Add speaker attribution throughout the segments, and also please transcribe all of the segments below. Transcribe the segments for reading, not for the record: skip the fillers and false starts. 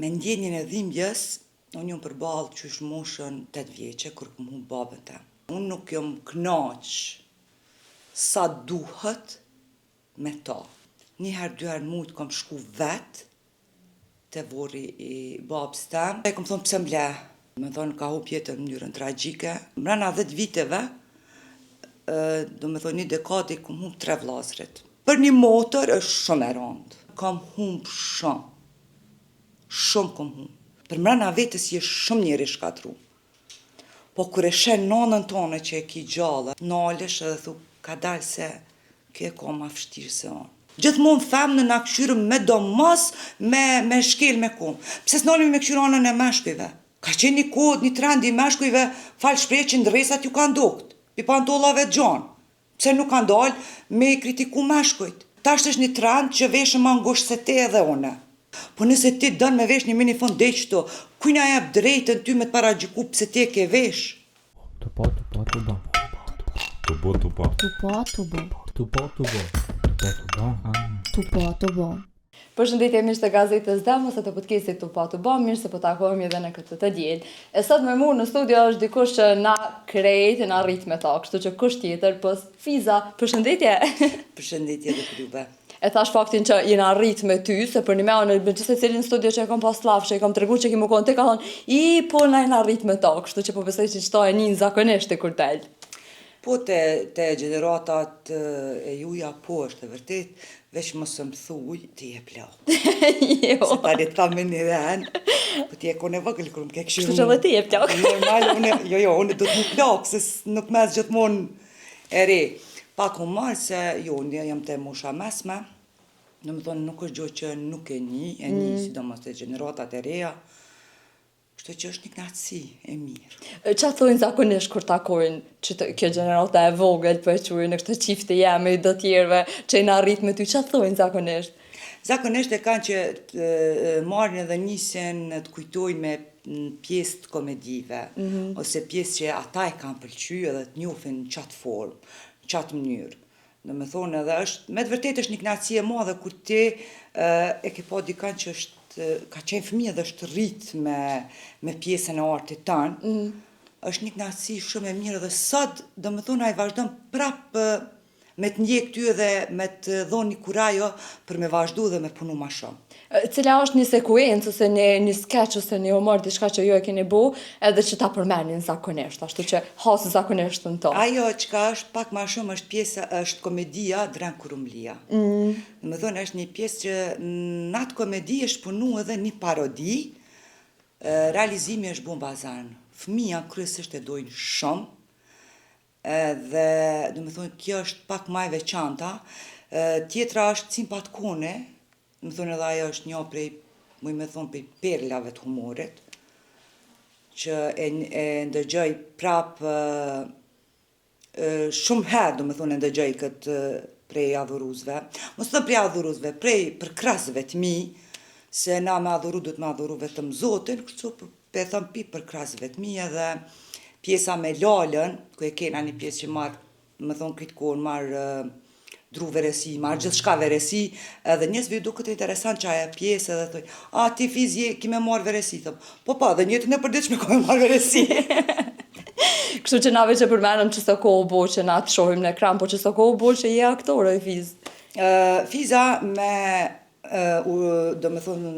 Speaker 1: Me ndjenjën e dhimbjes, unë jam përballë qysh moshën 8 vjeçe, kur kam humb babën tem. Unë nuk jam knaq sa duhet me ta. Një herë, 2 herë në muj kam shku vetë te vorri i babës tem. E kam thonë pse m'le. Me thonë ka humb jetën në mënyrën tragjike. Mrena 10 viteve, do me thonë një dekadë kam humb 3 vllazërit. Për një motër është shumë e rëndë. Kam humb shumë. Shumë kom humb. Për mrena vetës je shumë njeri shkatru. Po kur e shen nanën tonë që e ki gjallë, nalesh edhe thu, ka dalë se kjo e ka ma vështirë se unë. Gjithmonë femnë na këshyrëm me domos, me shkel me kom. Pse s'nalemi me këshyrë anën e meshkujve? Ka qenë një kod, një trend i meshkujve, falë shprej që ndresat ju kanë dokt, pi pantollave gjanë. Pse nuk kanë dalë me kritiku meshkujt? Tash është një trend që veshëm ma ngusht se te edhe une. Po nëse ti dënë me vesh një minifon dhe qëto, kuj na jep drejtën ty me të paragjiku pëse ti e ke vesh?
Speaker 2: Tupo.
Speaker 3: Përshëndetje mirë të gazetës Demos e të podcastit Tupo, mirë se po takohemi edhe në këtë të diel. E sot me mu në studio është dikush që na krejt e na rrit me ta, kështu që kush tjetër, pos Fiza, përshëndetje.
Speaker 1: Përshëndetje dhe për juve.
Speaker 3: E thash faktin që jena rrit me ty, se për një me anë, me gjithse cilin studio që e kam pas lafsh, e kam tregu që ki më konë, te ka thonë, po na jena rrit me ta, kështu që po besoj që qëta e njën zakonisht e kur del.
Speaker 1: Po te gjeneratat e juja, po është e vërtet, veç mos më thuj, ti e plau.
Speaker 3: Jo.
Speaker 1: Se tani të thamë një ven, po ti e kone vëgël, kur më ke këshirë.
Speaker 3: Kështu që dhe ti e plau.
Speaker 1: Normal, unë do të më plak, se nuk mes gjithmonë e re. Pak u marë se jo, një jam të mosha mesme, në më thonë nuk është gjo që nuk e një, sidomos të gjeneratat e reja, kështu që është një knatësi e mirë.
Speaker 3: Qa thojnë zakonisht kur takojnë që kjo gjenerata e vogël për e qujnë në këtë qifte jemi i do tjerve që i na rrit me ty, qa thojnë zakonisht?
Speaker 1: Zakonisht e kanë që marrin edhe nisin të kujtojnë me pjesë të komedive, ose pjesë që ata e kanë pëlqy edhe të njohin qatë formë, qatë mënyrë. Në me thonë edhe është, me të vërtet është një knatësi e madhe kur ti e ke pa dikant që ka qenë fëmijë dhe është rrit me pjesën e artit tanë, është një knatësi shumë e mirë dhe sot, do me thonë, a i vazhdojnë prapë me të ndjek ty edhe me të dhonë një kurajo për me vazhdu dhe me punu ma shumë.
Speaker 3: Cila është një sekuencë, ose një sketch, ose një humor, diçka që ju e keni bu, edhe që ta përmenin zakonisht, ashtu që hasë zakonisht në to.
Speaker 1: Ajo që është pak ma shumë është komedia Dren Kurumlia. Në më thonë, është një pjesë që në atë komedi është punu edhe një parodi, realizimi është Bombazan. Fëmija kryesisht e dojnë shumë, dhe do me thonë kjo është pak ma e veçanta, tjetra është simpatkone, do me thonë edhe ajo është një prej, muj me thonë prej perlave të humorit, që e ndëgjoj prapë shumë herë, do me thonë e ndëgjoj këtë prej adhuruzve, mos të prej adhuruzve, prej për krasëve të mi, se na me adhuru du të me adhuru vetëm Zotin, kështu për thëmë pi për krasëve të mi edhe pjesa me lalën, ku e kena një pjesë që marë, me thonë këtë kohë, marë dru veresi, marë gjithë shka veresi, edhe njësve ju duket interesant që aja pjesë edhe thoi, ti Fizi, ki me marë veresi, thëmë, po dhe njëtën e përdit që me ka me marë veresi.
Speaker 3: Kështu që na veç e përmenëm që së kohë bo që na të shohim në ekran, po që së kohë bo që je aktore, Fiz.
Speaker 1: Fiza do me thonë,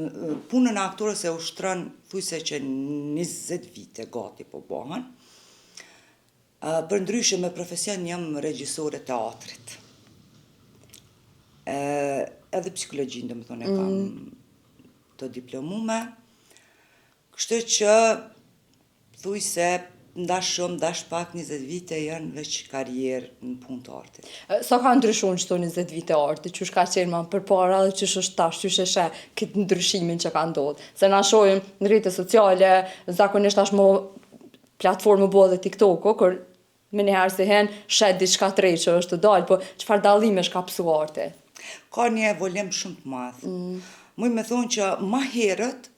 Speaker 1: punën e aktorës e ushtron thujse që 20 vite gati po bëhen. Për ndryshe me profesion jam regjisore teatrit. Edhe psikologjinë, do me thonë, e kam të diplomume. Kështu që thujse ndash shumë, ndash pak 20 vite janë veç karierë në punë të artit.
Speaker 3: Sa ka ndryshuar qëto 20 vite arti, qysh ka qenë ma përpara dhe qysh është tash, qysh e sheh këtë ndryshimin që ka ndodhur. Se na shohim në rrjetet sociale, zakonisht tashmë platformë bëhet dhe TikTok-u, kur me njëherë si hen shet diçka të re që është të dalë, po çfarë dallimesh ka psu arti?
Speaker 1: Ka një evolim shumë të madh. Muj me thonë që ma herët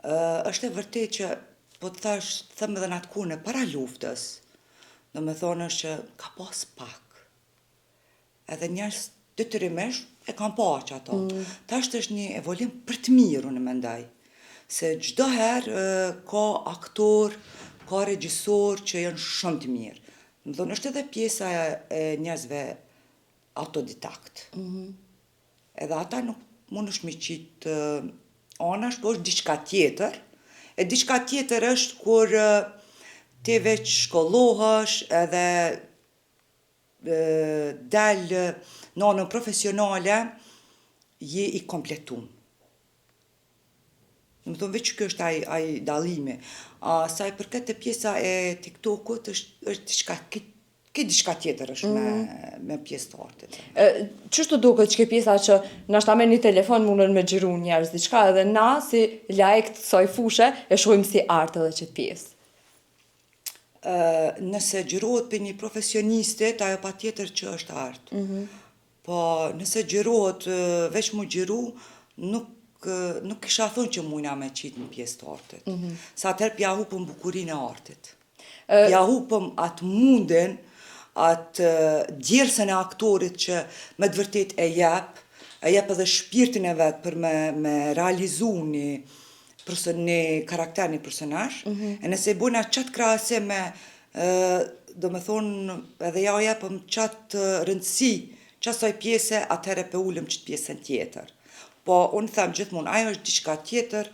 Speaker 1: është e vërtet që po të thash, thëmë edhe në atë kune, para luftës, do me thonë është që ka pas pak. Edhe njerës detyrimisht e kam pa që ato. Tasht është një evolim për të mirë, unë mendaj. se çdo herë ka aktor, ka regjisor që janë shumë të mirë. Më thonë, është edhe pjesa e njerëzve autodidakt. Edhe ata nuk mund është me qitë anash, po është diçka tjetër. E diçka tjetër është kur ti veç shkollohesh edhe dalë në anën profesionale, je i kompletum. Më thonë, veç kjo është ai dallimi. Sa i përket e pjesa e TikTokut, është diçka, ki diçka tjetër është me pjesë të artit.
Speaker 3: Qështu duket që pjesa që nashta me një telefon mundën me xhiru njerëz diçka edhe na si lajk të kësaj fushë e shohim si art edhe që pjesë.
Speaker 1: Nëse xhirohet për një profesionistit, ajo patjetër që është art. Po nëse xhirohet veç mu xhiru, nuk kisha thonë që mujna me qitë një pjesë të artit. Sa atëherë pja hupëm bukurinë e artit. Pja hupëm atë mundin, atë djersën e aktorit që me të vërtet e jep edhe shpirtin e vetë për me realizu një karakter, një personazh. E nëse i bujna qatë krahasim me, do me thonë, edhe ja o jepëm qatë rëndësi, qatë saj pjese, atëherë pe ullëm qëtë pjesën tjetër. Po, unë them gjithmonë, ajo është diçka tjetër,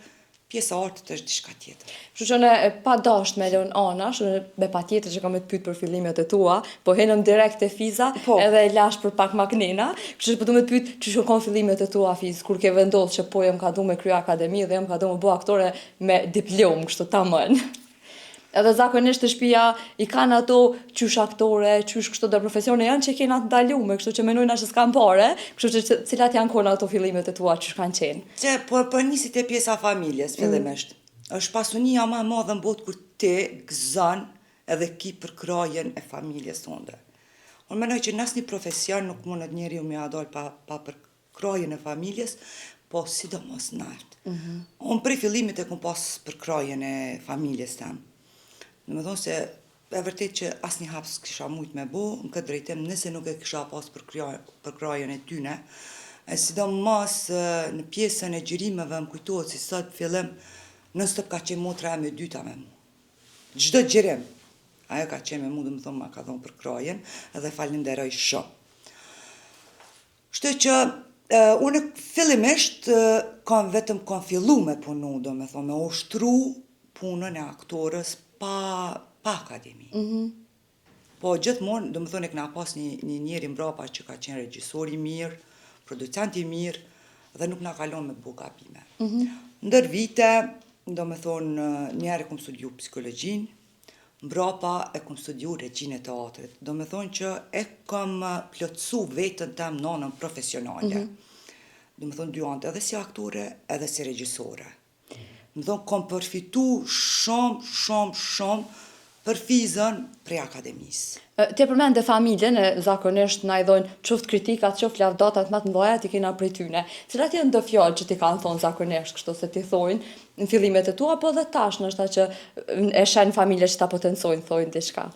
Speaker 1: pjesa artit është diçka tjetër.
Speaker 3: Kështu që ne pa dasht me lën anash, me pa tjetër që kam të pyet për fillimet e tua, po henëm direkt te Fiza, edhe e lash për pak maknena, kështu që po du me të pyet që shkon fillimet e tua Fiz, kur ke vendosur që po jam ka du me krye akademi dhe jam ka du me bë aktore me diplom, kështu tamam. Edhe zakonisht të shtëpia i kanë ato qysh aktore, qysh kështu dhe profesione janë që kena të ndalume, kështu që menojna që s'kan pare, kështu që cilat janë kona ato fillimet e tua qysh kanë qenë.
Speaker 1: Që po nisit e pjesa familjes, fillimisht. Është pasunia ma madhe në botë kur ti gëzon edhe ki për krajen e familjes tonë. Unë menoj që në asnjë profesion nuk mundet njeriu me adol pa për krajen e familjes, po sidomos në art. Unë prej fillimit e kum pas për krajen e familjes tem. Në me thonë se e vërtet që asnjë hap s'kisha mujt me bo, në këtë drejtim nëse nuk e kisha pas për krajen e tyne, e sidomos në pjesën e xhirimeve më kujtohet si sot fillim, non stop ka qenë motra e me dyta me mu. Çdo xhirim, ajo ka qenë me mu, dhe më thonë ma ka thonë për krajen, edhe falenderoj shumë. Kështu që unë fillimisht vetëm kam fillu me punu, do me thonë, me ushtru punën e aktorës pa akademi. Po gjithmonë, do me thonë, e këna pas një njeri mbrapa që ka qenë regjisor i mirë, producent i mirë, dhe nuk na kalon me bu gabime. Ndër vite, do me thonë, njerë e kum studiu psikologjin, mbrapa e kum studiu regjinë e teatrit. Do me thonë që e kam plotësu vetën tem në anën profesionale. Do me thonë, dy anë, edhe si aktore, edhe si regjisore. Më thonë, kom përfitu shumë për Fizën prej akademisë.
Speaker 3: Ti përmend familjen, zakonisht na i dhojnë qoftë kritikat, qoftë lavdatat më të mëdha ti kena prej tyne. Cilat janë do fjalë që ti kanë thonë zakonisht, kështu se ti thojnë në fillimet e tua, po edhe tash ndoshta që e shen familje që ta potencojnë, thojnë diçka.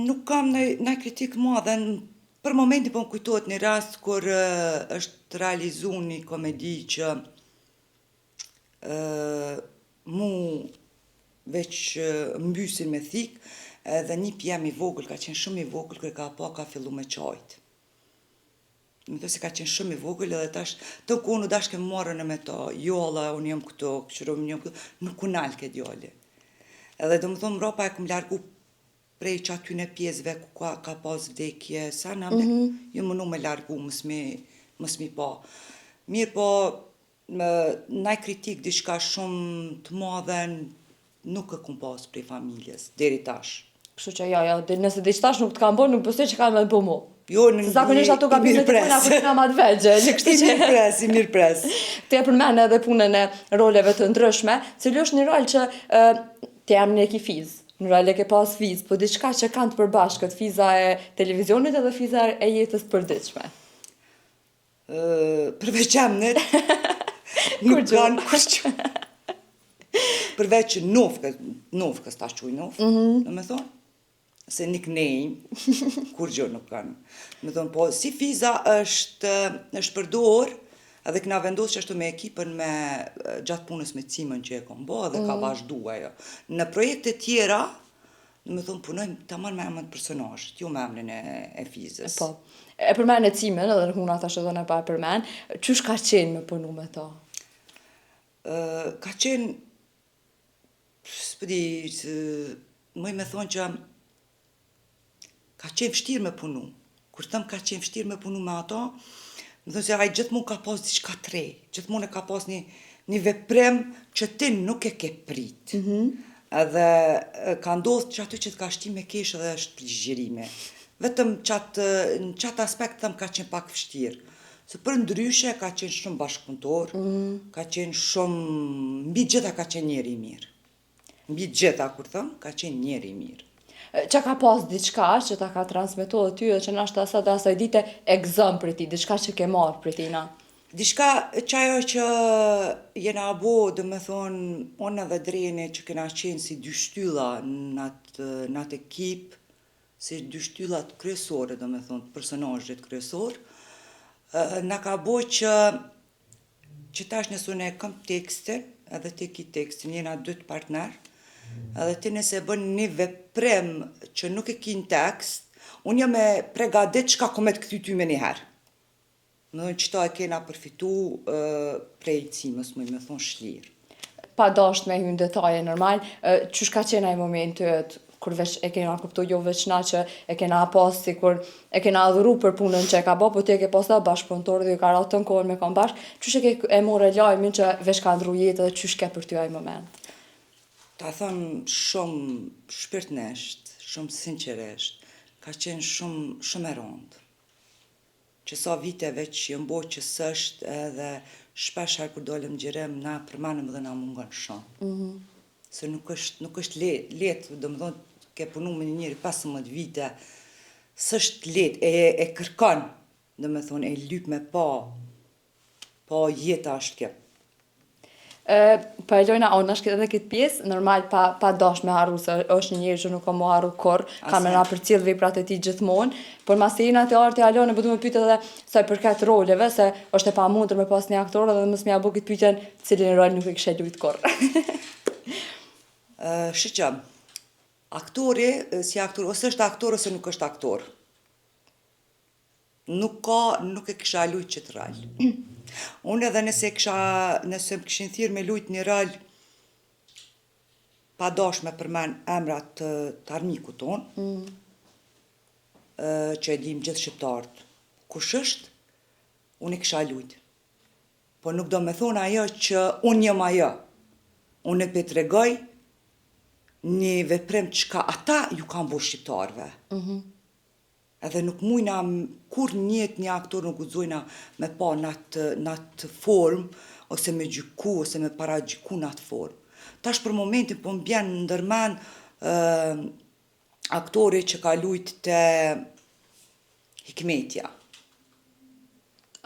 Speaker 1: Nuk kam ndaj kritik madhe. Për momentin po më kujtohet një rast kur është realizu një komedi që mu veç mbysin me thik, edhe një pjem i vogël, ka qenë shumë i vogël, kër ka fillu me qajt. Më thë se ka qenë shumë i vogël, edhe tash, të ku unë dash ke marrën e me ta, jolla, unë jam këto, këshërom një jam këto, nuk kunal ke djali. Edhe do më thonë, mrapa e kum largu prej që atyne pjesëve ku ka pas vdekje, sa në ju mënu me largu, mësmi pa. Mirë po, naj kritik diçka shumë të madhe nuk e kum pas prej familjes, deri tash.
Speaker 3: Kështu që ja, nëse diç tash nuk të kam bërë, nuk pëse që kanë me të bëmu.
Speaker 1: Jo,
Speaker 3: se zakonisht ato gabimet të puna kur nga ma të vegjël.
Speaker 1: I mirë pres.
Speaker 3: Ti e përmend edhe punën e roleve të ndryshme, cili është një rol që ti jam në Fiz. Në rol e ke pas Fiz, po diçka që kanë të përbashkët, Fiza e televizionit edhe Fiza e jetës përditshme.
Speaker 1: Përveç emnit, nuk kanë kërqë. Përveç nofkës, ta shquj nofkë, në me thonë, se nickname, kur gjë nuk kanë. Me thonë, po, si Fiza është përdor Edhe kena vendosur që ashtu me ekipën me gjatë punës me Cimën që e kom bo, edhe ka vazhdu ajo. Në projekte tjera, me thonë punojmë tamam me emrin personazhit, jo me emrin e fizës.
Speaker 3: Po. E përmen e Cimën, edhe huna tash edhe ne pa e përmen, çush ka qenë me punu me ta?
Speaker 1: Ka qenë, s'pëdi, mëj me thonë që ka qenë vështirë me punu. Kur thëm ka qenë vështirë me punu me ato, më thonë se ai gjithmonë ka pas diçka tre, gjithmonë e ka pas një veprim që ti nuk e ke prit. Edhe ka ndodhur që aty që të ka shti me kesh edhe është ligjërime. Vetëm në qatë aspekt thëm ka qenë pak vështirë. Se për ndryshe ka qenë shumë bashkëpunëtor, ka qenë shumë, mbi gjitha ka qenë njeri i mirë. Mbi gjitha, kur thëm, ka qenë njeri i mirë.
Speaker 3: Që ka pas diçka që ta ka transmetohet ty dhe që nashta sa dhe asaj dite egzëm për ti, diçka që ke marrë për tina?
Speaker 1: Diçka që ajo që jena bo, dhe me thonë, unë edhe Dreni që kena qenë si dy shtylla në atë ekip, si dy shtyllat kryesore, dhe me thonë, personazhet kryesor, na ka bo që tash nësë unë e kam tekstin, edhe ti ki tekstin, jena dy të partner, edhe ti nëse bën një veprim që nuk e ki në tekst, unë jam e pregadit çka kom e të këty ty me njëherë. Në dhe qëta e kena përfitu prej Cimës, më me thonë shlirë.
Speaker 3: Pa dasht me hynë detaje normal, çush ka qenë ai momentet kur veç e kena kuptu jo veç na që e kena pas si kur e kena adhuru për punën që e ka bo, po ti e ke pas da bashkëpunëtor dhe ju ka ratë të në kohën me kam bashkë, çush e more lajmin që veç ka ndru jetë dhe çush ke për ty ai moment?
Speaker 1: Ta thëmë shumë shpirtnesht, shumë sinqeresht, ka qenë shumë e rondë. Që sa viteve që jëmë bo që sështë edhe shpesh herë kur dolem gjerem, na përmanem dhe na mungon shumë. Se nuk është letë, dhe më thonë, ke punu me njëri 15 vite, s'është letë, e kërkon, dhe me thonë, e lyp me pa jeta është kjo.
Speaker 3: Pa e lojna, unë është edhe këtë pjesë, normal pa dash me harru, se është një njëri që nuk ka mu harru kur, ka me na për cilë veprat e ti gjithmonë, por mas të jena të artë e alone, për du me pyte edhe sa i përket roleve, se është e pa mundër me pas një aktor, dhe mës mja bu këtë pyten cilin rol nuk e kështë e lujtë kur.
Speaker 1: Shqyqa, aktori, si aktor, ose është aktor, ose nuk është aktor. Nuk e kësha lujtë që të rallë. Unë edhe nëse më këshin thirë me lujtë një rallë, pa dash me përmen emrat të armiku tonë, që e dim gjithë shqiptarët, kush është, unë e kësha lujtë. Po nuk do me thonë ajo që unë jam ajo. Unë e petregoj një veprim që ka ata ju kanë bo shqiptarëve. Edhe nuk mujna kur një aktor nuk guxojna me pa në atë formë, ose me gjyku, ose me para gjyku në atë formë. Tash për momentin po m'bjen ndërmen aktori që ka lujt të Hikmetja.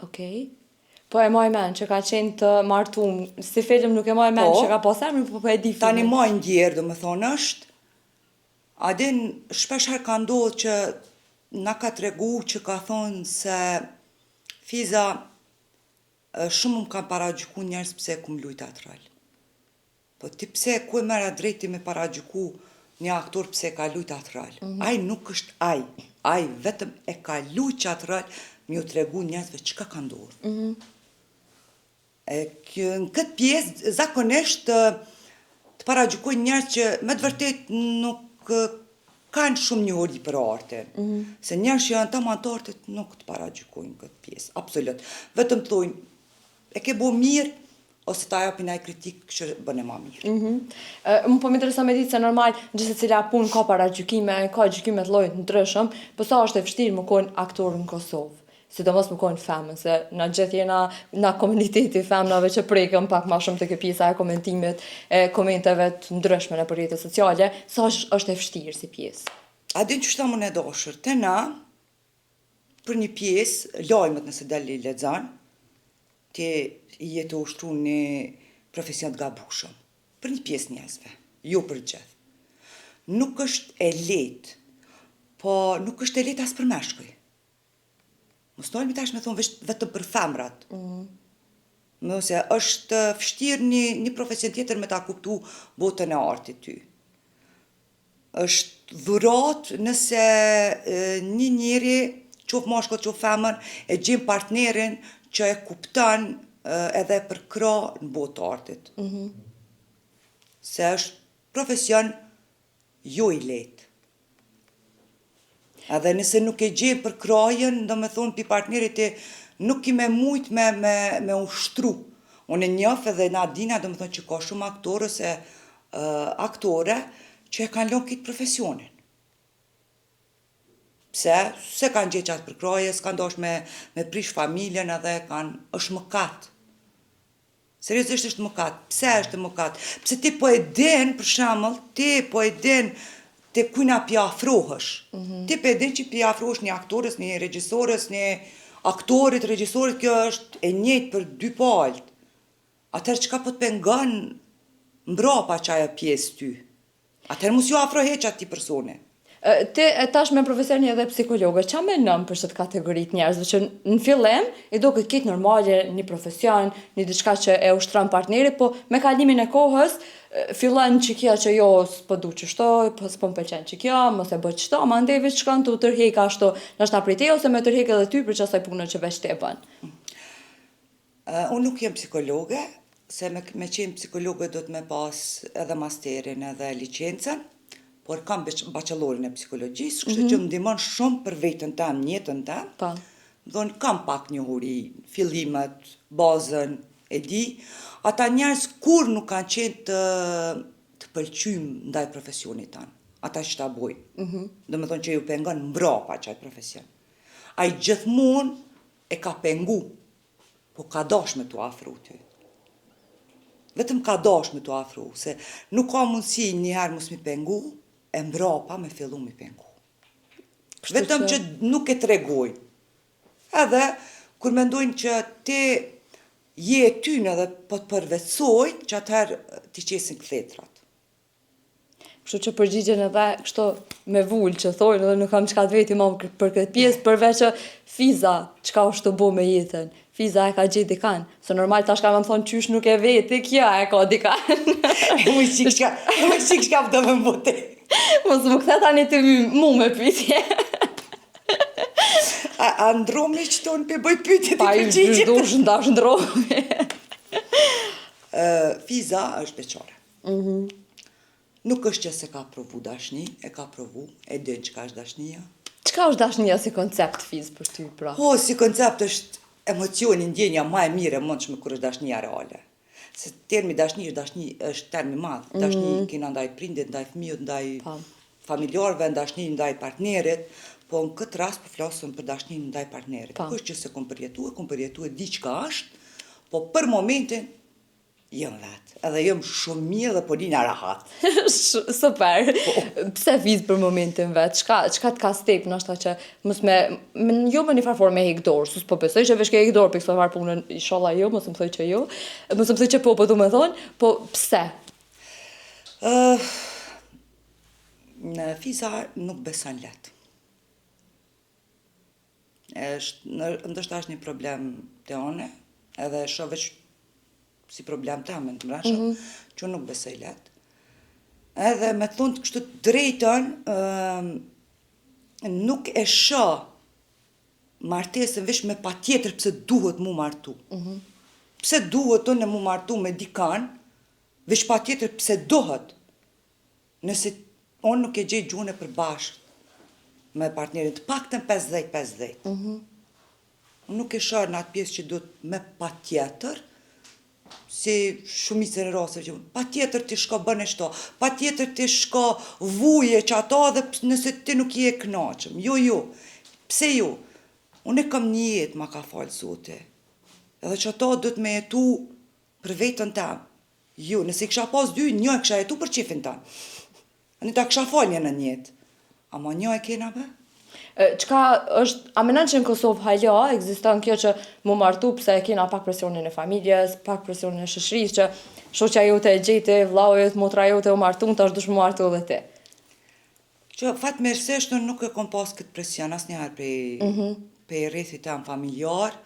Speaker 3: Okej. Po e maj men që ka qenë të martum, si film nuk e maj men që ka pas emrin, po e di filmin.
Speaker 1: Tani maj ndjerë, do me thonë është, adin shpesh herë ka ndodhë që na ka tregu që ka thonë se Fiza shumë më kanë paragjyku njerës pse kum lujt atë rol. Po ti pse ku e mera drejti me paragjyku një aktor pse ka lujt atë rol. Ai nuk është ai vetëm e ka lujt që atë rol më ju tregu njerësve çka ka ndodhur. Në këtë pjesë zakonisht të paragjykojnë njerëz që me të vërtet nuk kanë shumë njohuri për artin. Se njerëz që janë tamam të artit nuk të paragjykojnë këtë pjesë, absolut. Vetëm thojnë, e ke bo mirë, ose ta japin ai kritikë që bën e ma mirë.
Speaker 3: Më po më interesa me ditë se normal, gjithse cila punë ka paragjykime, ka gjykime të llojit ndryshëm, po sa është e vështirë më konë aktor në Kosovë. Sidomos më konë femën, se në gjithë jena në komuniteti femnave që prekëm pak ma shumë të kjo pjesa e komentimit, e komenteve të ndryshme në për rrjetet sociale, sa është e vështirë si pjesë?
Speaker 1: A din që shta më në dashër, të na, për një pjesë, lajmet nëse dali lexon, ti jetë ushtru një profesion të gabushëm, për një pjesë njerëzve, jo për gjithë. Nuk është e lehtë, po nuk është e lehtë as për meshkuj. Mos nolmi tash me thonë vetëm për femrat. Mëse është vështirë një profesion tjetër me ta kuptu botën e artit ty. Është dhurat nëse një njeri, qoftë mashkull, qoftë femër, e gjen partnerin që e kupton edhe përkra në botë të artit. Se është profesion jo i lehtë. Edhe nëse nuk e gjen përkrajen, do me thonë pi partnerit e nuk i me mujt me ushtru. Unë e njoh edhe na dina, do me thonë që ka shumë aktorë ose aktore që e kanë lënë këtë profesionin. Pse? Se kanë gjetë qatë përkraje, s'kanë dosh me prish familjen edhe është mëkat. Seriozisht është mëkat. Pse është mëkat? Pse ti po e din, për shembull, ti po e din te kujna pi afrohesh. Ti po e din që pi afrohesh një aktorës, një regjisores, një aktorit, regjisorit, kjo është e njëjtë për dy palët. Atëherë çka po të pengon mbrapa çaja pjesë ty? Atëherë mos ju afro heq atij personi.
Speaker 3: Ti tash me profesionin edhe psikologe, qa menon për këtë kategoritë njerëzve që në fillim i duket kitë normale një profesion, një diçka që e ushtron partnerit, po me kalimin e kohës fillon që kjo që jo s'po du qështo, s'po m'pëlqen që kjo, mos e bë qështo, ma ndej veç shkon të tërhek ashtu, nështë prej te ose me tërhek edhe ty për qasaj punën që veç te bën.
Speaker 1: Unë nuk jem psikologe, se me qenë psikologe do të me pas edhe masterin edhe licencën, por kam bachellorin e psikologjisë, kështu që më ndihmon shumë për veten time, jetën time.
Speaker 3: Po.
Speaker 1: Donë kam pak njohuri, fillimet, bazën, e di. Ata njerëz kur nuk kanë qenë të pëlqym ndaj profesionit tanë. Ata që ta bojnë. Do me thonë që ju pengon mbrapa qaj profesion. Ai gjithmonë e ka pengu, po ka dash me t'u afru ty. Vetëm ka dash me t'u afru, se nuk ka mundësi njëherë mos mi pengu, e mbrapa me fillu mi pengu. Vetëm që nuk e tregojnë. Edhe, kur mendojnë që ti je e tyne dhe po të përvecojnë, që atëherë ti qesin kletrat.
Speaker 3: Kështu që përgjigjen edhe kështu me vull që thojnë dhe nuk kam qka të veti ma për këtë pjesë, përveç që Fiza qka është të bo me jetën. Fiza e ka gjithë dikan, se normal tash ka më thonë qysh nuk e veti, kja e ka dikan.
Speaker 1: Mu qik shka pëtë me mbote.
Speaker 3: Mos më këthe tani të mu me pytje.
Speaker 1: A ndromi që tonë për bëj pytje të përgjigjit?
Speaker 3: Pa i dush ndash ndromi.
Speaker 1: Fiza është beqare. Nuk është që se ka provu dashni, e ka provu, e dënë që ka është dashnia.
Speaker 3: Qka është dashnia si koncept Fiz për ty, pra?
Speaker 1: Po, si koncept është emocioni, ndjenja ma e mire mundshme kur është dashnia reale. Se termi dashni është termi madh. Dashni kena ndaj prindit, ndaj fëmijët, ndaj familjarëve, dashni ndaj partnerit, po në këtë rast po flasëm për dashni ndaj partnerit. Nuk është që se kom përjetu e di çka është, po për momentin jëm vetë, edhe jëm shumë mirë dhe po dina rahat.
Speaker 3: Super. Pse Fiz për momentin vetë? Qka t'ka step, nështë që mos jo me një farfor me hek dorë, sus po besoj që veç ke hek dorë për këtë farë punën, inshallah jo, mos më thoj që jo, mos më thoj që po du me thonë, po pse?
Speaker 1: Në Fiza nuk beson letë. Ndështë është një problem të one, edhe shoh veç si problem të amen të mrasha, që nuk besoj letë. Edhe me thonë të kështu drejton, nuk e shoh martesën veç me pa tjetër pëse duhet mu martu. Pse duhet unë mu martu me dikan, veç pa tjetër pëse duhet. Nëse unë nuk e gjej gjune për bashkë me partnerin, të pak të 50-50. Unë nuk e shoh në atë pjesë që duhet me pa tjetër, si shumicën e rasteve që pa tjetër ti shko bën e shto, pa tjetër ti shko vuje që ato dhe nëse ti nuk je e kënaqëm. Jo. Pse jo? Unë e kam një jetë ma ka falë Zoti. Edhe që ato dhëtë me jetu për vetën tam. Jo, nëse i kësha pas dy, një e kësha jetu për qifin tam. Në ta kësha falë një në jetë. Ama një e kena be?
Speaker 3: Qka është, a menon që në Kosovë hala, ekziston kjo që mu martu pëse e kena pak presionin e familjes, pak presionin e shëshris, që shoqja jote e gjeti, vllajët, motra jote u martu, të është dush mu martu dhe ti.
Speaker 1: Që fatmirësisht unë nuk e kom pas këtë presion asnjëherë pe rrethit tam familjar,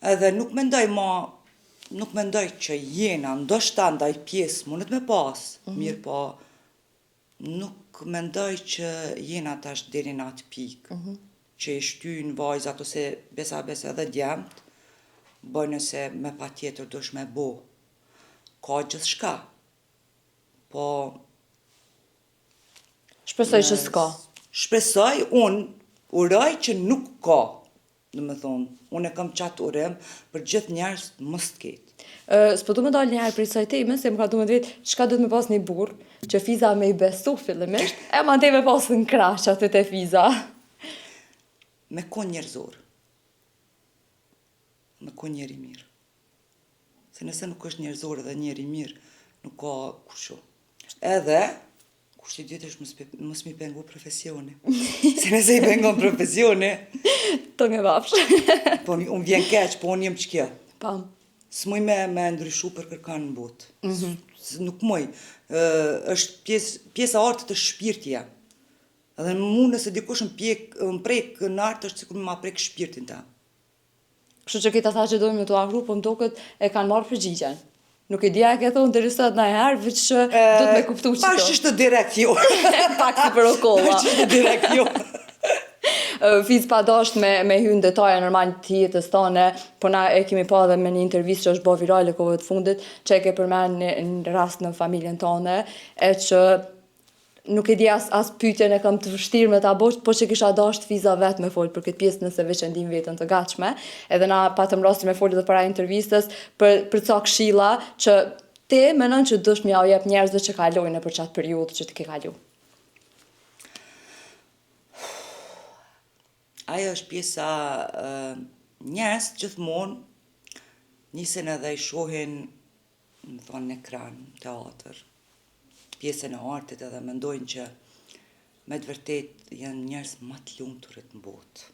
Speaker 1: edhe nuk mendoj ma nuk mendoj që jena, ndoshta ndaj pjesë mundet me pas, mirë po, nuk mendoj që jena tash deri në atë pikë, që i shtyjnë vajzat ose besa edhe djemt, bëjnë se me pa tjetër dush me bo. Ka gjithë shka, po...
Speaker 3: Shpresoj që s'ka.
Speaker 1: Shpresoj, unë uroj që nuk ka, dhe me thonë, unë e kam qatë urim për gjithë njerës mos të ketë.
Speaker 3: S'po du me dalë njëherë për isaj teme, se më ka du me të vetë çka duhet me pas një burr, që fiza me i besu fillimisht, e ma ndej me pas në krash atë te fiza.
Speaker 1: Me kon njerëzor. Me kon njeri mirë. Se nëse nuk është njerëzor dhe njeri mirë, nuk ka kusho. Edhe, kushti dytë është mos mi pengu profesioni. Se nëse i pengon profesioni...
Speaker 3: Të nge vapsh.
Speaker 1: Po, unë vjen keq, po unë jem që
Speaker 3: Pam.
Speaker 1: S'muj me ndryshu për kërkan në botë. Nuk muj. është pjesa artët është shpirtja. Edhe mu nëse dikush më prek në artë është sikur ma prek shpirtin ta.
Speaker 3: Kështu që këta tha që dojmë në të agru, po më doket e kanë marrë përgjigjen. Nuk e dija e ke thonë deri sot ndonjëherë, veç që do të me kuptu që
Speaker 1: Pashtë direkt jo.
Speaker 3: Pak si për okolla.
Speaker 1: Pashtë direkt jo.
Speaker 3: Fiz pa dasht me hynë detaje normal të jetës tane, po na e kemi pa dhe me një intervistë që është bo virale kohëve të fundit, që e ke përmen në rast në familjen tane, e që nuk e di as pyetjen e kam të vështirë me ta bosh, po që kisha dasht Fiza vetë me folë për këtë pjesë nëse veç e ndim vetën të gatshme, edhe na patëm rastin me folë edhe para intervistës për ca këshilla që ti menon që dush m'ja u jep njerëzve që kalojnë nëpër çat periudhë që ti ke kalu.
Speaker 1: Ajo është pjesa njerëz gjithmonë nisen edhe i shohin, më thonë, në ekran, teatr, pjesën e artit edhe mendojnë që me të vërtet janë njerëz më të lumturit në botë.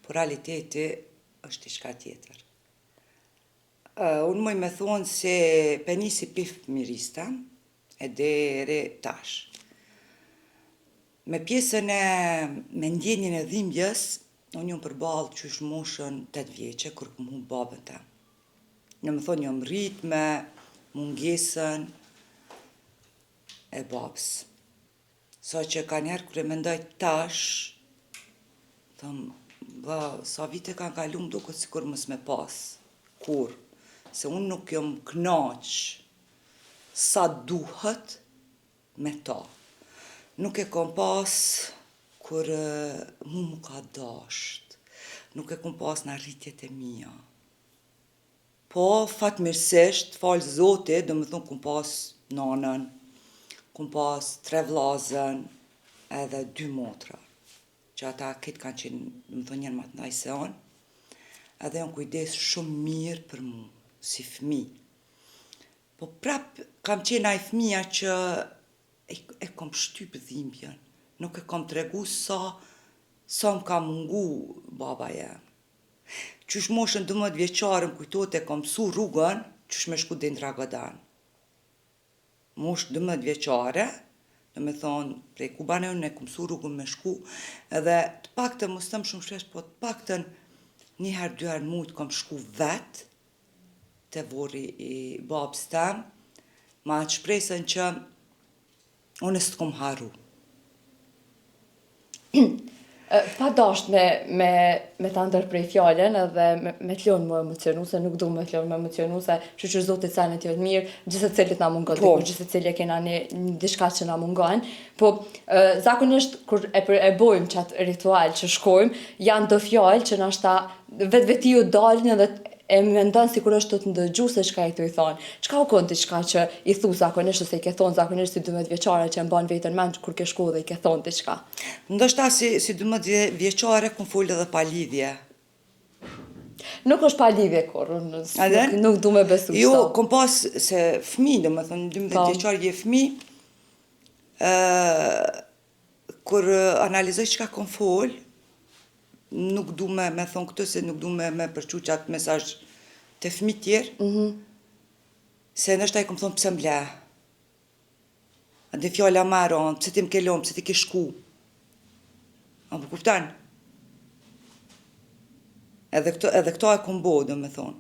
Speaker 1: Por realiteti është diçka tjetër. Unë muj me thonë se penisi pif mirista e deri tash. Me pjesën e me ndjenjën e dhimbjes, unë jam përballë qysh moshën 8 vjeçe, kur kam humb babën tem. Në më thonë, jam rrit me mungesën e babës. Sa që ka njerë kër e mendoj tash, thëmë, sa vite kanë kalu më duket sikur mos me pas. Kur? Se unë nuk jam knaq sa duhet me ta. Nuk e kom pas kur mu më ka dasht. Nuk e kom pas në rritjet e mija. Po, fatmirësisht, falë Zotit, do më thonë, kom pas nanën, kom pas 3 vllazën, edhe 2 motra. Që ata këtë kanë qenë, do më thonë, njërë matë ndaj se anë. Edhe janë kujdes shumë mirë për mu, si fmi. Po prap kam qenë ai fmija që e kom shtyp dhimbjen, nuk e kom tregu sa më ka mungu baba jem. Qysh moshën 12 vjeqare më kujtohet e kom mësu rrugën, qysh me shku din Dragodan. Moshë 12 vjeqare, do me thonë, prej Kubaneun e kom mësu rrugën me shku, edhe të paktën, mos thëmë shumë shpesh, po të paktën 1 herë 2 herë në mujtë kom shku vetë, te vorri i babës tem, ma atë shpresën që unë s'të kom haru.
Speaker 3: Pa dasht me ta ndërprej fjallën edhe me t'lonë më emocionu, se nuk du me t'lonë më emocionu, se që Zotit senet jo të mirë, gjithë cilit na mungon, gjithë cilit kena një diçka që na mungon, po zakonisht kur e bojmë qatë ritual që shkojmë, janë do fjallë që nashta vetë ju dalin edhe e me ndonë si kur është të të ndëgju se qka i të i thonë. Qka u konë të qka që i thu zakonisht, ose i ke thonë zakonisht si 12 vjeqare që e mbanë vetën mend kur ke shku dhe i ke thonë të qka?
Speaker 1: Ndoshta si 12 vjeqare kun folë edhe pa lidhje.
Speaker 3: Nuk është pa lidhje kur, nuk du me besu shto.
Speaker 1: Jo, kom pas se fmi, do me thonë 12 vjeqare je fmi, kur analizoj qka kom folë, nuk du me thonë këtë, se nuk du me përqu qatë mesazh të fmi tjerë, se nështë i kom thonë pëse mble. A dhe fjalla maron, pëse ti m'ke lomë, pëse ti ke shku. A më kuptan? Edhe këto e kom bo, do me thonë.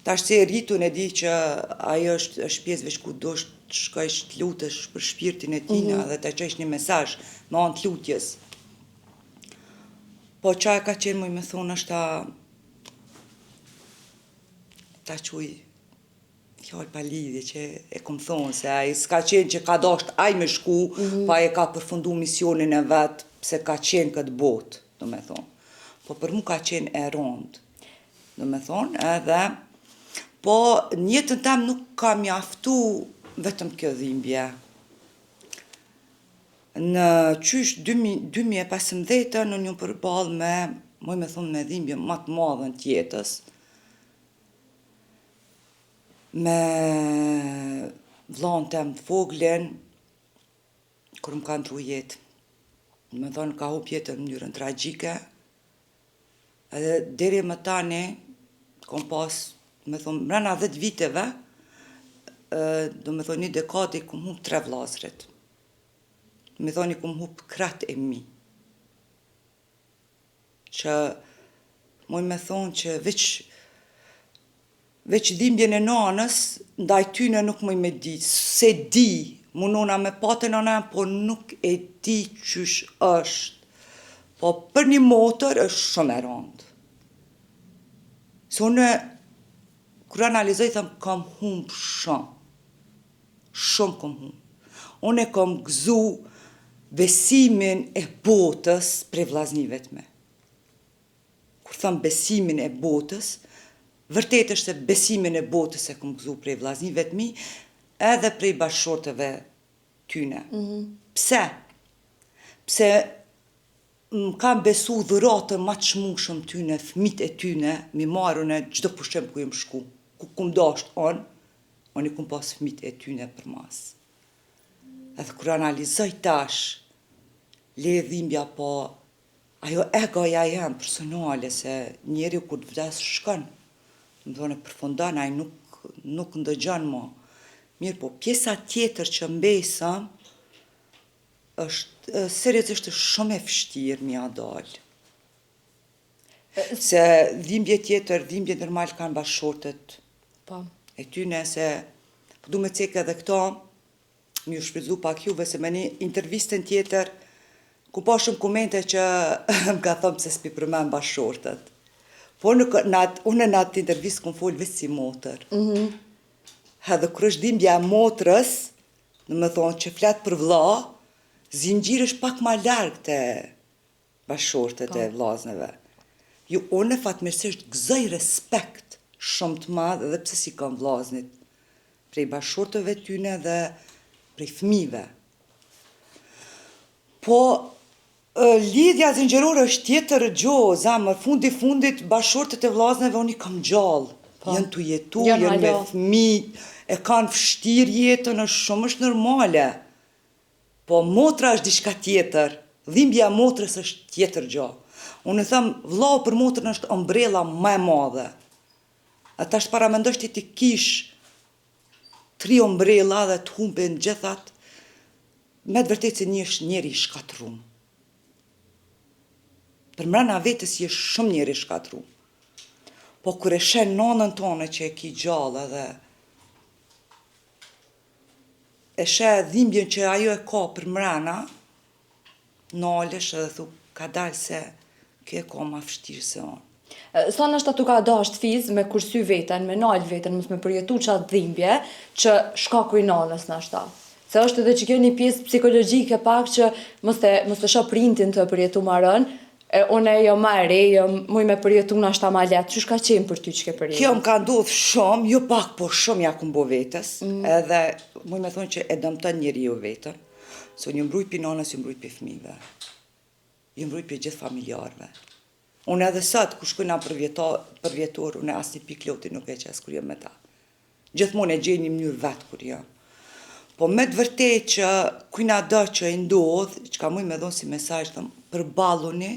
Speaker 1: Tash se e rritun e di që ajo është pjesë veç ku do të shkojsh të lutesh për shpirtin e tina dhe të qesh një mesazh me anë të lutjes. Po qa e ka qenë muj me thonë është ta quj fjallë pa lidhje që e kom thonë se ai s'ka qenë që ka dasht ai me shku, pa e ka përfundu misionin e vetë pse ka qenë këtë botë, do me thonë. Po për mu ka qenë e rondë, do me thonë, edhe po njëtën tem nuk ka mjaftu vetëm kjo dhimbje. Në qysh 2015 unë një përballë me, moj me thonë me dhimbje më të madhe të jetës, me vllahën tem të voglin, kur më ka ndru jetë. Me thonë ka hup jetën në mënyrën tragjike, edhe deri më tani kom pas, me thonë, mrena 10 viteve, do me thonë një dekade kom hup 3 vllazërit. Me thonë i kom hup kratë e mi. Që moj me thonë që veç dhimbjen e nanës, ndaj tyne nuk moj me di, se di, munona me pate nana, po nuk e di qysh është. Po për një motër është shumë e rondë. Se une, kur analizoj, thëmë, kam humb shumë. Shumë kam humb. Une kam gëzu besimin e botës prej vllaznive të me. Kur thëmë besimin e botës, vërtet është se besimin e botës e kam gëzu prej vllaznive të mi, edhe prej bashkëshorteve tyne. Pse? Pse më kam besu dhuratën ma të çmueshëm tyne, fëmit e tyne, mi marrën e çdo pushim ku jem shku. Ku kum dasht unë i kum pas fëmit e tyne për mas. Edhe kur analizoj tash, le dhimbja, po ajo egoja jem personale, se njeri kur të vdes shkon, më thonë e përfundon, ai nuk ndëgjon mo. Mirë, po pjesa tjetër që mbesëm, është seriozisht është shumë e vështirë mi a dalë. Se dhimbje tjetër, dhimbje normal kanë bashkëshortet e tyne, se po du me cekë edhe këto, mi u shfrytzu pak juve, se me një intervistën tjetër, ku pa shumë komente që më ka thëmë se s'pi përmen bashkëshortet. Po unë në atë intervistë ku më folë vetë si motër. Edhe kur është dhimbja e motrës, në me thonë që fletë për vlla, zinxhiri është pak ma largë të bashkëshortet e vllazneve. Jo, unë fatmirësisht gëzoj respekt shumë të madh edhe pse si kam vllaznit prej bashkëshorteve tyne dhe prej fëmijëve. Po lidhja zinxhirore është tjetër gjë, zamër, fundit bashkëshortet e vllazneve unë i kam gjallë. Janë të jetu, janë me fëmijë, e kanë vështirë jetën, është normale. Po motra është diçka tjetër, dhimbja e motrës është tjetër gjë. Unë thëmë, vllau për motrën është ombrella më e madhe. Ata është paramendosh ti kish 3 ombrella dhe të humben gjithat, me të vërtet se një është njeri i shkatrum. Për mrena vetës je shumë njeri i shkatrum. Po kur e shen nanën tonë që e ki gjallë edhe e she dhimbjen që ajo e ka për mrena, nalesh edhe thu, ka dalë se kjo e ka ma vështirë se unë.
Speaker 3: Sa nështë atu ka dasht fiz me kursy veten, me nalë veten, mos me përjetu qatë dhimbje, që shkaku i nanës nështë ta. Se është edhe që kjo një pjesë psikologjike pak që mos të shoh printin të përjetu marën, une jo ma e re, jo muj me përjetu në ashta ma letë, që shka qenë për ty që ke përjetu?
Speaker 1: Kjo më ka ndodhë shumë, jo pak, po shumë ja kumbo vetës, edhe muj me thonë që e dëmëton njeri jo vetën, se unë mbrujt për nanës, ju mbrujt për fëmijëve, ju mbrujt për gjithë familjarve. Unë edhe sot, ku shkujna për vjetor, unë asë një pikë loti nuk e qesë kur jam me ta. Gjithmonë e gjej një mënyrë vetë kur jam. Po me të vërtet që kujna do që i ndodhë, që ka muj me dhonë si mesazh, përballuni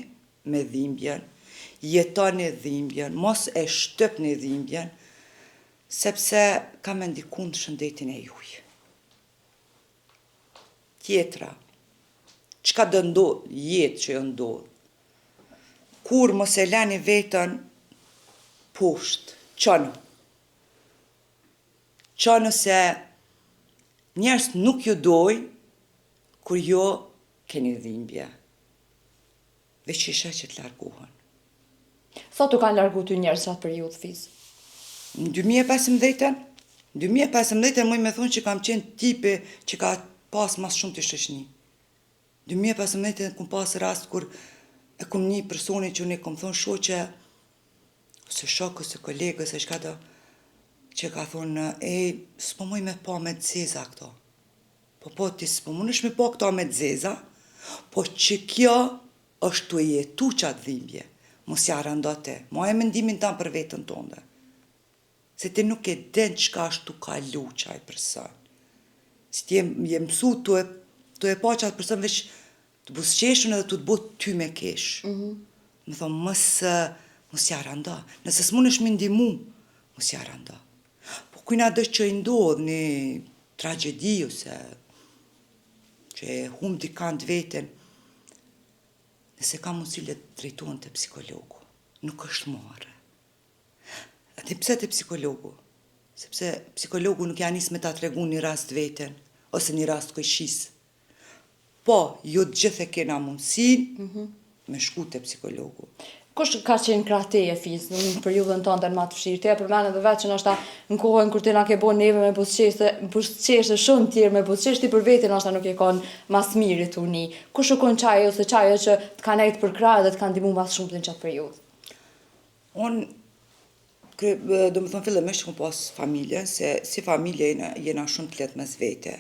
Speaker 1: me dhimbjen, jetoni dhimbjen, mos e shtypni dhimbjen, sepse ka me ndiku në shëndetin e juj. Tjetra, çka do ndodh, jetë që jo ndodh, kur mos e lani vetën poshtë, qënë, Qa nëse njerës nuk ju dojnë, kur jo keni dhimbje. Veç isha që të largohen.
Speaker 3: Sa të kanë largu ty njerës atë periudhë Fiz?
Speaker 1: Në 2015 muj me thonë që kam qenë tipi që ka pas mas shumë të shëshni. 2015 kom pas rast kur e kom një personi që unë e kom thonë shoqe, ose shok, ose kolegë, ose shka të, që ka thonë, s'po muj me pa me dzeza këto. Po, ti s'po mundesh me pa këto me dzeza, po që kjo është të jetu qatë dhimbje, mos ja rando te, ma e mendimin tanë për vetën tonde. Se ti nuk e den qka është të kalu qaj person. Si ti je mësu të e pa qatë person veç të busqeshën edhe të botë ty me kesh. Me thonë, mos ja rando. Nëse s'munesh me ndimu, mos ja rando. Po kujna dështë që i ndodhë një tragedi ose që e hum dikant veten, nëse ka mundësi le të drejtohen të psikologu. Nuk është more. Ati pse të psikologu? Sepse psikologu nuk janis me ta tregu një rast veten, ose një rast kojshis. Po, jo të gjithë e kena mundësin me shku të psikologu.
Speaker 3: Kush ka qenë krah teje Fiz në periudhën tënde më të vështirë? Te përmend edhe vetë që ndoshta në kohën kur ti na ke bën neve me buzëqeshë shumë tjerë me buzëqeshë ti për veten ndoshta nuk e kanë mas miri tuni. Kush u kon çaj ose çajo që të kanë ejtë për krah dhe të kanë ndihmuar mas shumë në çatë periudhë?
Speaker 1: Do më thonë fillimisht kom pas familje, se si familje jena shumë të letë mes vete.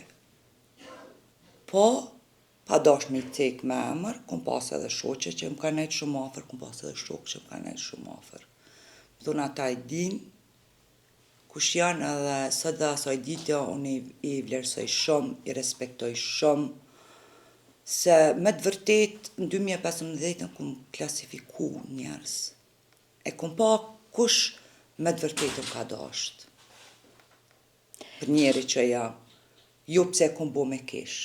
Speaker 1: Po, pa dash me i cek me emër, kom pas edhe shoqe që më ka nejtë shumë afer, kom pas edhe shokë që më ka nejtë shumë afer. Më thonë ata i din, kush janë edhe sot dhe asaj dite, unë i vlerësoj shumë, i respektoj shumë, se me të vërtet, në 2015 kom klasifiku njerës. E kom pa kush me të vërtetën ka dasht. Për njeri që jam, jo pse kom bo me kesh.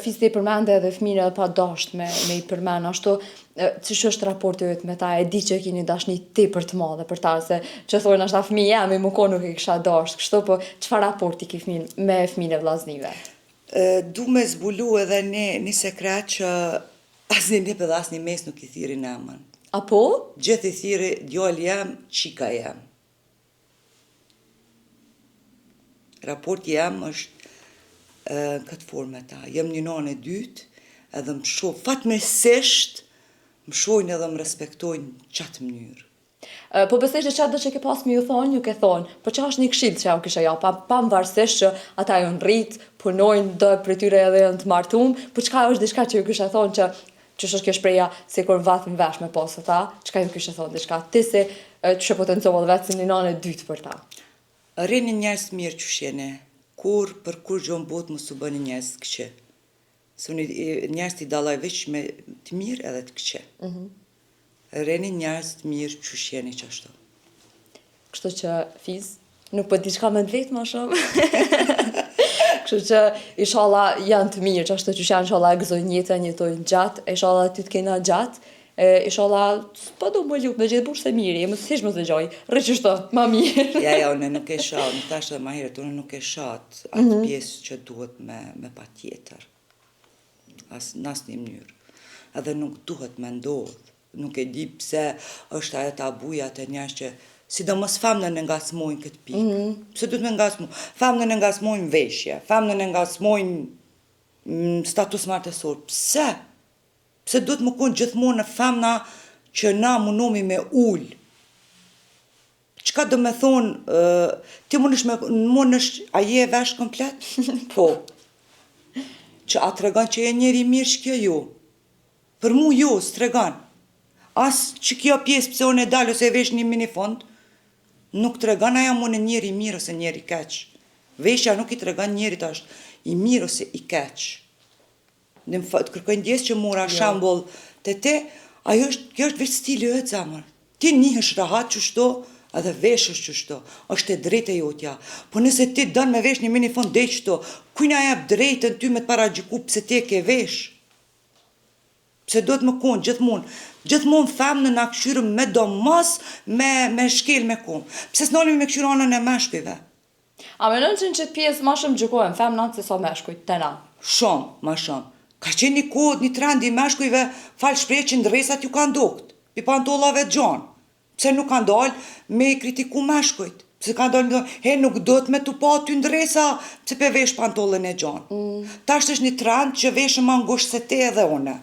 Speaker 3: Fiz ti përmende edhe fëmijën edhe pa dasht me i përmend ashtu, ç'është është raporti yt me ta? E di që keni dashni tepër të madhe për ta, se që thonë ashta fëmija jam, më konë nuk e kisha dasht, kështu po çfarë raporti ke me fëmijën e vllaznive?
Speaker 1: Du me zbulu edhe një sekret që asnjë nip edhe asnjë mes nuk i thiri emën.
Speaker 3: Apo?
Speaker 1: Gjithë i thiri djali jam, qika jam. Raporti jam është këtë formë ta. Jem një nanë e dytë, edhe më shoh, fatmirësisht, më shohin edhe më respektojnë qatë mënyrë.
Speaker 3: Po besoj që çfarë do që ke pas më ju thonë, ju ke thonë, po çfarë është një këshill që ja kisha ja, pavarësisht që ata janë rrit, punojnë, do për tyre edhe janë të martuar, po çka është diçka që ju kisha thonë që është kjo shpreha se kur vat në vesh me pas ata, çka ju kisha thonë diçka ti se ç'e potencova vetë si një nanë e dytë për ta.
Speaker 1: Rrini njerëz mirë që shjene, kur gjë në botë mos u bëni njerëz të këqij. Se njerëz t'i dalloj veç me të mirë edhe të këqij. Rrini njerëz të mirë që shjeni qashtu.
Speaker 3: Kështu që Fiz, nuk po di çka më të vetë më shumë. Kështu që inshallah janë të mirë, ashtu që janë inshallah gëzojnë jetën, jetojnë gjatë, inshallah ty të kena gjatë. Inshallah, s'po do më lup me gjithë burë se mirë, mos hiç mos dëgjoj. Rreqështo, ma mirë.
Speaker 1: Ja, unë nuk e shoh, më thash edhe më herët, unë nuk e shoh atë pjesë që duhet me patjetër. Në asnjë mënyrë. Edhe nuk duhet me ndodh. Nuk e di pse është ajo tabuja të njerëz që sidomos femnën e ngacmojnë këtë pikë. Pse duhet me ngacmu? Femnën e ngacmojnë veshje, femnën e ngacmojnë status martesor. Pse? Pse duhet më konë gjithmonë në femna që na munomi me ullë? Qka do me thonë, ti mundesh, a je vesh komplet? Po. Që a të regon që je njeri mirë që kjo jo? Për mu jo, së të regon. As që kjo pjesë pëse unë e dalë ose e vesh një minifond, nuk të regon aja mu në njeri mirë ose njeri keq. Veshja nuk i të regon njeri të është i mirë ose i keq. Në të kërkoj ndjesë që mora shambull të te, kjo është veç stili e zamër. Ti njëhesh rahat që shto, edhe veshësh që shto, është e drejtë e jotja. Po nëse ti dënë me vesh një minifond dhe qëto, kujna jep drejtën ty me të paragjiku pëse ti e ke vesh? Pse do të më konë gjithmonë femnë në këshyrëm me do mos, me shkel me konë. Pse s'nolimi me këshyranën e meshkujve?
Speaker 3: A menon që në qëtë pjesë ma shumë gjykohen femnat se sa meshkujt, të na?
Speaker 1: Shumë, ma shumë. Ka qenë një kohë, një trend i meshkujve falë shprej që ndresat ju kanë dukt, pi pantollave të gjonë. Pse nuk kanë dalë me kritiku meshkujt? Pse kanë dalë me thonë, he, nuk do të me tu pa ty ndresa, pse pe vesh pantollën e gjonë. Tash është një trend që veshë ma ngusht se te edhe une.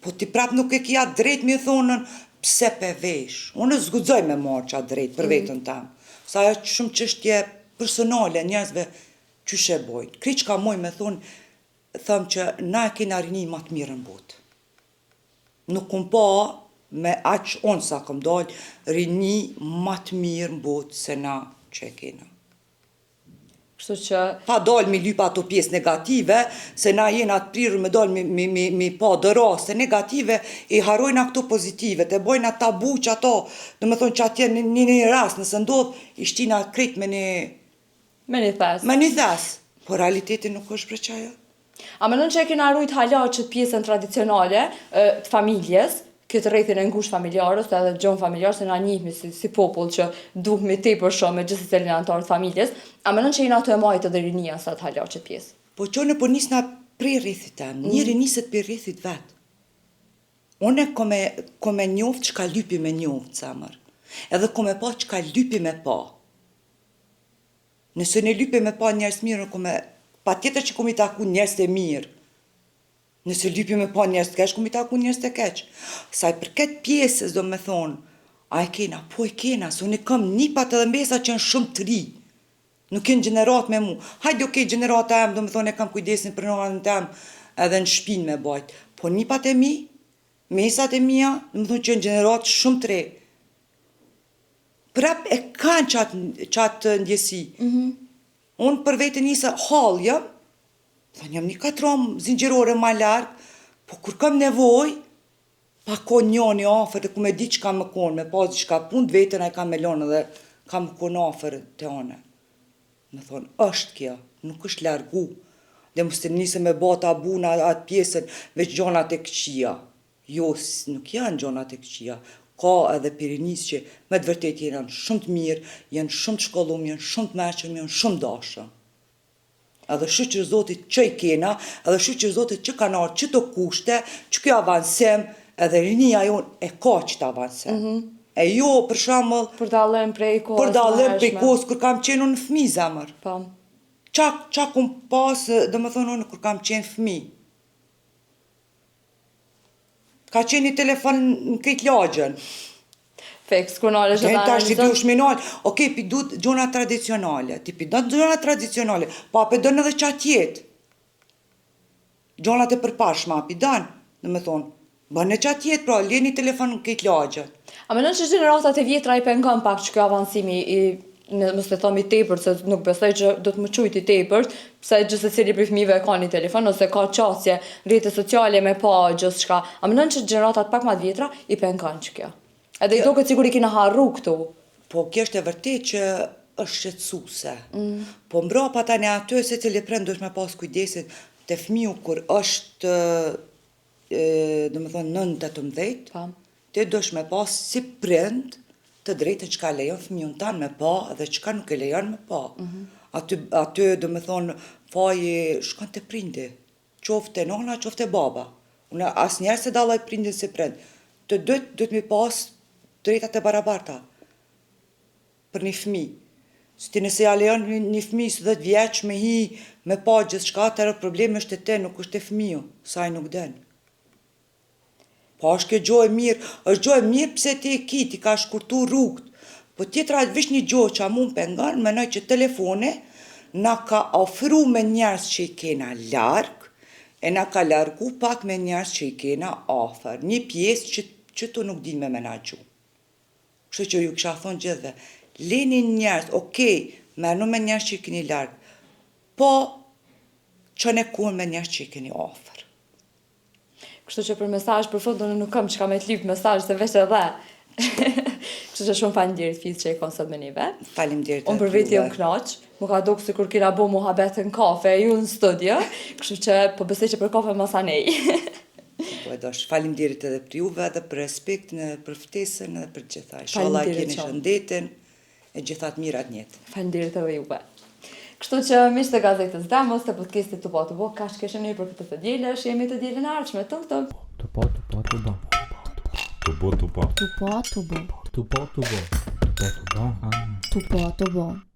Speaker 1: Po ti prap nuk e kja drejt mi thonën, pse pe vesh. Unë zgudzoj me marë qa drejt për vetën tam. Sa ajo shumë çështje personale njerëzve qyshe bojnë. Kri që ka moj me thonë, thëmë që na e kena rini ma të mirë në botë. Nuk kum pa me aq unë sa kom dalë rini ma të mirë në botë se na që e kena.
Speaker 3: Kështu që...
Speaker 1: Pa dalë mi lypa ato pjesë negative, se na jena të prirë me dalë mi pa dë raste negative, i harojnë këto pozitive, të bojnë atë tabu që ato, dhe me thonë që atje një rast nëse ndodhë, i shtina krejt me një...
Speaker 3: Me një thes.
Speaker 1: Me një thes. Po realiteti nuk është për qajo.
Speaker 3: A menon që e kena rujt hala që të pjesën tradicionale të familjes, këtë rrethin e ngusht familjarës, edhe gjonë familjarës, se na njihmi si popull që duhmi tepër shumë me gjithë cilin antarë të familjes, a menon që jena të e majtë edhe rinia sa të hala që pjesë?
Speaker 1: Po qone po nisna prej rrethit tem, njëri niset për rrethit vetë. Une kome njoft që ka lypi me njoft, samër. Edhe kome pa që ka lypi me pa. Nëse në lypi me pa njerës mirë, pa tjetër që kom i taku njerës të mirë. Nëse lypi me pa njerës të keq, kom i taku njerës të keq. Saj për këtë pjesës do me thonë, a e kena, po e kena, se unë kam nipat edhe mbesa që në shumë të ri. Nuk jenë gjenerat me mu. Hajde okej, gjenerata em, do me thonë e kam kujdesin për nërën tem edhe në shpinë me bajt. Po nipat e mi, mesat e mija, do me thonë që në gjenerat shumë të re. Prap e kanë qatë ndjesi. Unë për vetë njësa halë jam, thonë jam një katram zingjirore ma largë, po kur kam nevoj, pa ko njoni afer dhe ku me di që kam më konë, me pas që ka punë vetën a i kam me lonë dhe kam më konë afer të anë. Me thonë, është kjo, nuk është largu, dhe mështë të njëse me bata buna atë pjesën veç gjonat e këqia. Jo, nuk janë gjonat e këqia. Ka edhe pirinis që me të vërtet janë shumë të mirë, janë shumë të shkollum, janë shumë të meqëm, janë shumë dashëm. Edhe shqyqër Zotit që i kena, edhe shqyqër Zotit që kanë arë që të kushte, që kjo avansem, edhe rinia jonë e ka që të avansem. E jo, për shamëll...
Speaker 3: Për dalëm prej kohës...
Speaker 1: Për dalëm prej kohës, kur kam qenë unë fëmi, zemër.
Speaker 3: Po.
Speaker 1: Qa kum pasë, dhe më thonë unë, kur kam qenë fëmi. Ka qenë një telefon në këtë lagjën.
Speaker 3: Feks, kunale që da
Speaker 1: tash ti du shminal, okej, pi du gjona tradicionale, ti pi do gjona tradicionale, pa pe dënë edhe qatë jetë. Gjonat e përpashma, pi dënë, dhe me thonë, bënë e qatë jetë, pra, leni telefon në këtë lagjën.
Speaker 3: A menon që gjeneratat e vjetra i pengon pak që kjo avansimi mos të thomi tepër, se nuk besoj që do të më qujt i tepër, pse gjithë cili për fëmijëve ka një telefon, ose ka qasje, rrjete sociale me pa gjithë shka. A menon që gjeneratat pak ma të vjetra i pengon që kjo? Edhe i do këtë sigur i kina harru këtu.
Speaker 1: Po, kjo është e vërtet që është shqetësuse. Po, mbrapa tani aty, se cili prend duhet me pas kujdesin të fëmiu kur është, dhe me thonë, 9-18, të duhet me pas si prend të drejtën që ka lejon fëmijun tanë me pa dhe që ka nuk e lejon me pa. Aty, dhe me thonë, faji shkon të prindi, qofte nona, qofte baba. Unë as njerë se dalaj prindin si prind. Të duhet me pas drejtat e barabarta për një fëmi. Së ti nëse ja lejon një fëmi së 10 vjeç me hi, me pa gjithë shka, atërë probleme është e te, nuk është e fëmiju, saj nuk den. Po është kjo gjoj mirë pse ti e ki, ti ka shkurtu rrugët. Po tjetra vish një gjoj që a mund pengan, menoj që telefone na ka ofru me njerës që i kena largë, e na ka largu pak me njerës që i kena afer. Një pjesë që tu nuk din me menagju. Kështë që ju kësha thonë gjithve, leni njerës, okej, mernu me njerës që i keni largë, po që ne kuën me njerës që i keni afer.
Speaker 3: Kështu që për mesazh për fund unë nuk kam çka me të lyp mesazh se veç edhe. Kështu që shumë faleminderit Fiz që e kon sot me neve.
Speaker 1: Faleminderit.
Speaker 3: Unë për veti jam kënaq. Më ka dukur sikur kena bo muhabet në kafe ju në studio, kështu që po besoj që për kafe mos anej.
Speaker 1: Po e dosh, faleminderit edhe për juve, edhe për respektin, edhe për ftesën, edhe për gjithaj. Inshallah keni shëndetin, e gjithat mirat njët.
Speaker 3: Faleminderit edhe juve. Kështu që miqtë të gazetës Demos, të podcastit Të Po, kaq kishë një për këtë të dielësh, jemi të dielën e ardhshme, të.
Speaker 2: Të po.
Speaker 4: Tu po.